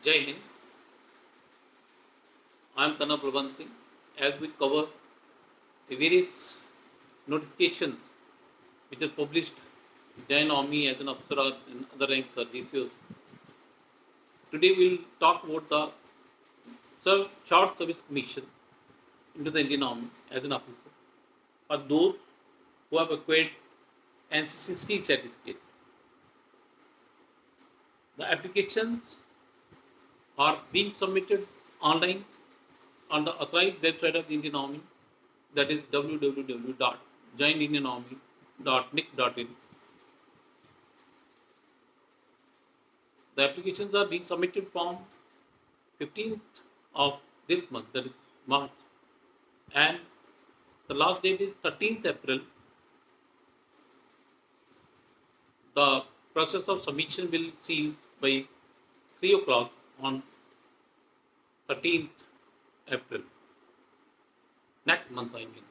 Jai Hind. I am Tanab Prabhan Singh. As we cover the various notifications which are published Jain Army as an officer in other ranks or DCOs, today we will talk about the Short Service Commission into the Indian Army as an officer for those who have acquired NCC certificate. The applications are being submitted online on the authorized website of the Indian Army, that is www.joinindianarmy.nic.in. The applications are being submitted from 15th of this month, that is March, and the last date is 13th April. The process of submission will cease by 3 o'clock on 13th April. Next month, I mean.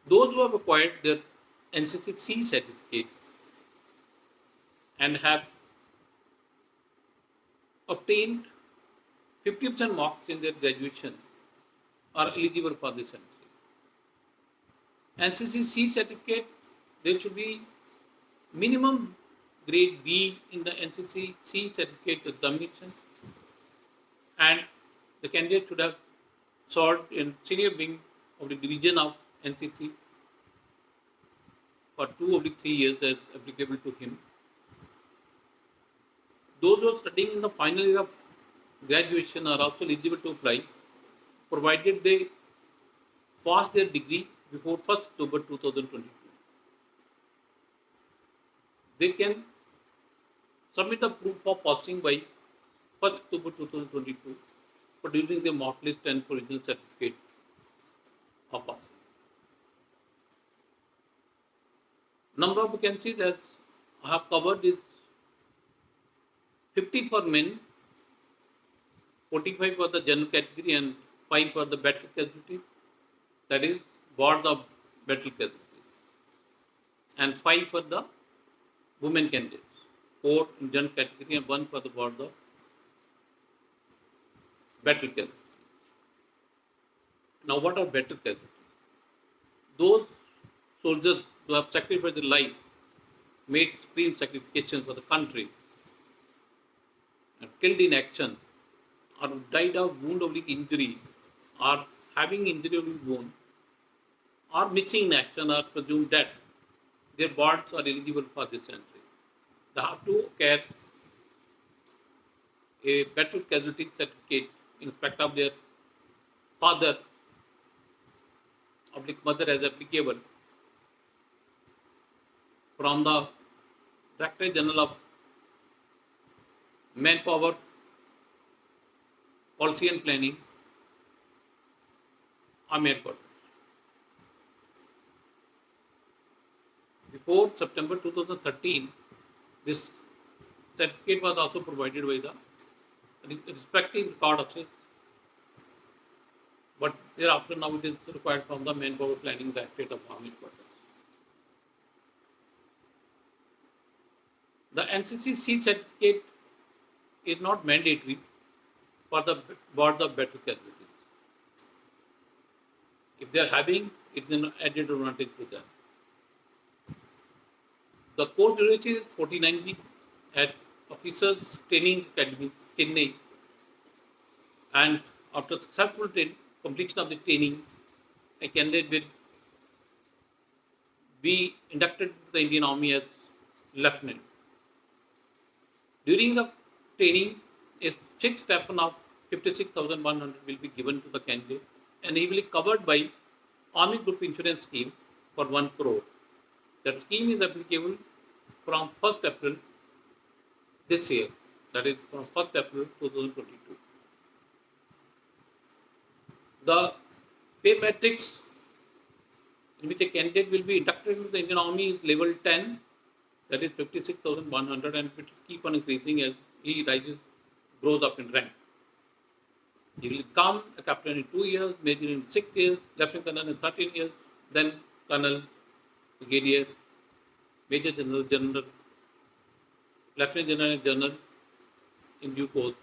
Those who have acquired their NCC certificate and have obtained 50% marks in their graduation are eligible for this entry. NCC certificate, there should be minimum grade B in the NCC certificate examination, and the candidate should have served in senior wing of the division of NCC for 2 or 3 years as applicable to him. Those who are studying in the final year of graduation are also eligible to apply, provided they pass their degree before 1st October 2022. They can submit a proof of passing by 1st October 2022, producing the mark list and provisional certificate of passing. Number of vacancies, as I have covered, is 50 for men, 45 for the general category, and 5 for the battle casualty, that is ward of battle casualty, and 5 for the women candidates, 4 in general category and 1 for the ward of battle casualty. Now, what are battle casualties? Those soldiers who have sacrificed their life, made supreme sacrifices for the country, and killed in action, or died of wound or injury, or having injury of wound, or missing in action, or presumed death, their wards are eligible for this entry. They have to carry a battle casualty certificate in respect of their father, oblique mother as applicable, from the Directorate General of Manpower, Policy and Planning, Army Headquarters. Before September 2013, this certificate was also provided by the respective record office, but thereafter now it is required from the Manpower Planning Directorate of Army Headquarters. The NCC certificate is not mandatory for the wards of battle casualties. If they are having, it's an added advantage to them. The course duration is 49 weeks at Officers Training Academy, Chennai, and after successful completion of the training, a candidate will be inducted to the Indian Army as lieutenant. During the training, a fixed stipend of 56,100 will be given to the candidate, and he will be covered by Army Group Insurance Scheme for 1 crore. That scheme is applicable from 1st April this year, that is from 1st April 2022. The pay matrix in which a candidate will be inducted into the Indian Army is level 10, that is 56,100, and it will keep on increasing as he rises, grows up in rank. He will become a captain in 2 years, major in 6 years, lieutenant colonel in 13 years, then colonel, brigadier, major general, general, lieutenant general, and general, in due course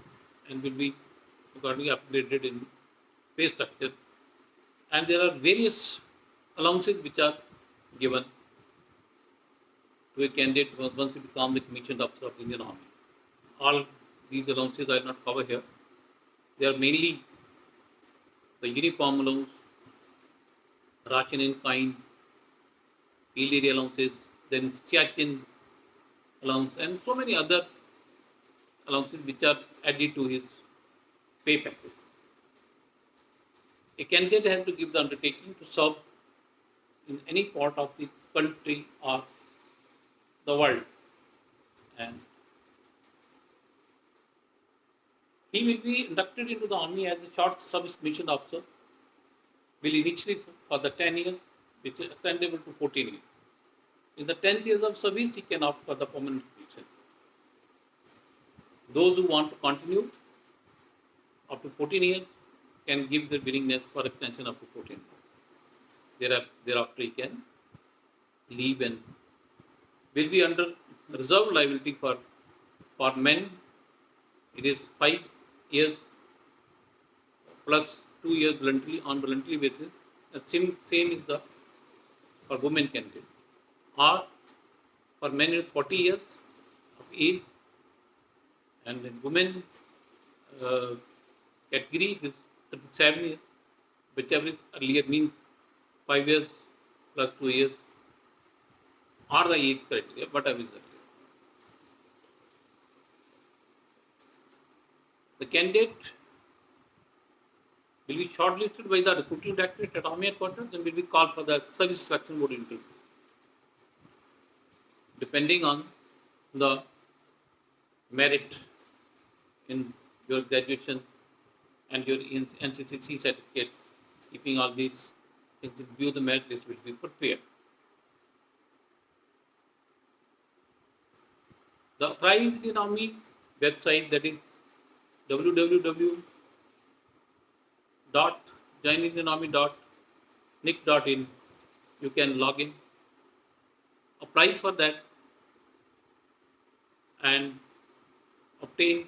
and will be accordingly upgraded in pay structure. And there are various allowances which are given to a candidate once he becomes the commissioned officer of the Indian Army. All these allowances I will not cover here. They are mainly the uniform allowance, ration in kind, field area allowances, then Siachen allowance, and so many other allowances which are added to his pay package. A candidate has to give the undertaking to serve in any part of the country or the world, and he will be inducted into the army as a short service commissioned officer, will initially for the 10 years, which is extendable to 14 years. In the 10th years of service, he can opt for the permanent commission. Those who want to continue up to 14 years can give their willingness for extension up to 14 years. Thereafter, he can leave and will be under reserve liability for men. It is 5 years plus 2 years voluntary on voluntary basis. The same is the for women candidate. Or for men it is 40 years of age, and in women category it is 37 years, whichever is earlier, means 5 years plus 2 years, or the age criteria, whatever is earlier. The candidate will be shortlisted by the recruiting directorate at Army headquarters and will be called for the service selection board interview. Depending on the merit in your graduation and your NCCC certificate, keeping all these things in view, the merit list will be prepared. The authorized Indian Army website, that is www.joinindianarmy.nic.in, you can log in, apply for that, and obtain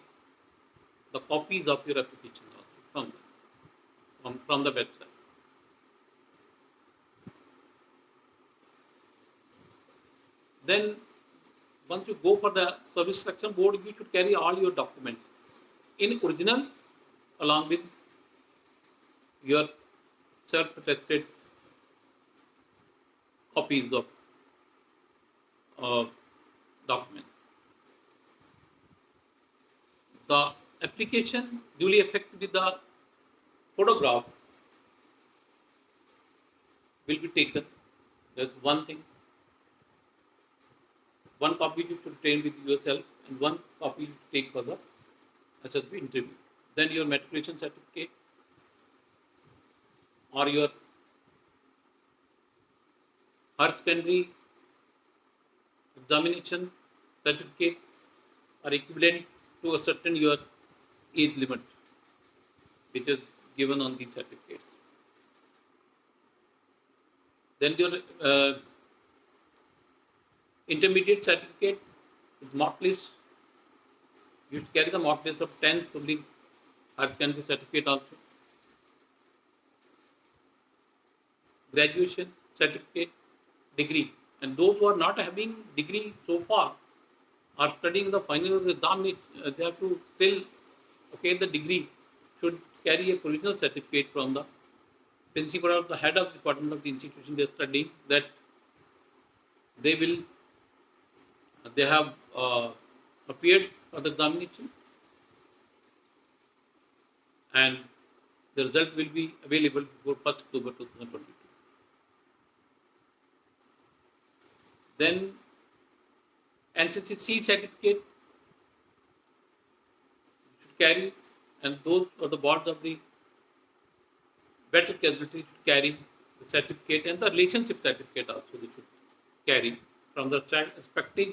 the copies of your application from the website. Then, once you go for the service selection board, you should carry all your documents in original along with your self-attested copies of documents. The application duly affected with the photograph will be taken. That's one thing. One copy you should obtain with yourself and one copy you take for the SSB interview. Then your matriculation certificate or your higher secondary examination certificate are equivalent to a certain your age limit which is given on these certificates. Then your intermediate certificate with mark list. You should carry the mark list of 10 fully higher secondary certificate also. Graduation certificate, degree, and those who are not having degree so far are studying the final exam, they have to still the degree, should carry a provisional certificate from the principal or the head of the department of the institution they are studying, that they have appeared for the examination and the result will be available before 1st October 2022. Then NCCC certificate should carry, and those are the boards of the veteran casualty should carry the certificate, and the relationship certificate also they should carry from the respective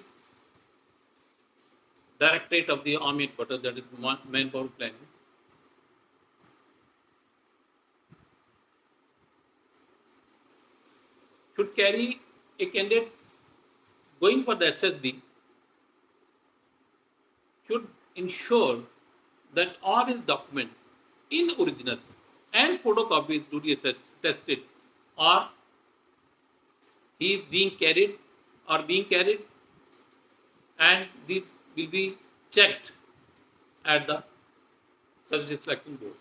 directorate of the Army headquarters, that is manpower planning. Should carry a candidate going for the SSB should ensure that all his documents in original and photocopies duly attested, or he is being carried, and these will be checked at the Service Selection Board.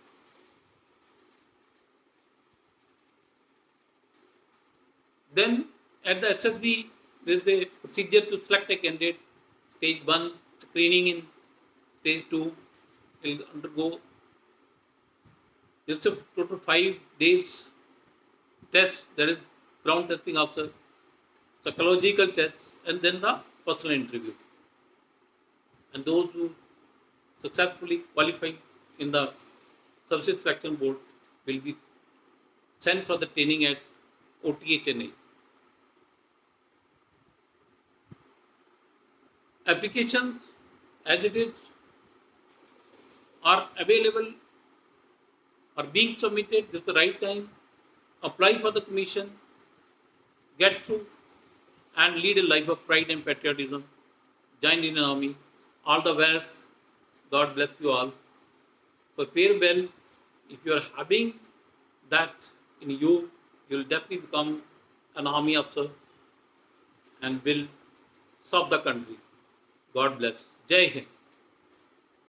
Then at the SSB, there is a procedure to select a candidate. Stage 1, screening in. Stage 2, will undergo just a total 5 days test, that is ground testing officer, psychological test, and then the personal interview. And those who successfully qualify in the Services Selection Board will be sent for the training at OTA Chennai. Applications as it is are available or being submitted. This is the right time. Apply for the commission, get through, and lead a life of pride and patriotism. Join in an army. All the best. God bless you all. Prepare well. If you are having that in you, you will definitely become an army officer and will serve the country. God bless. Jai Hind.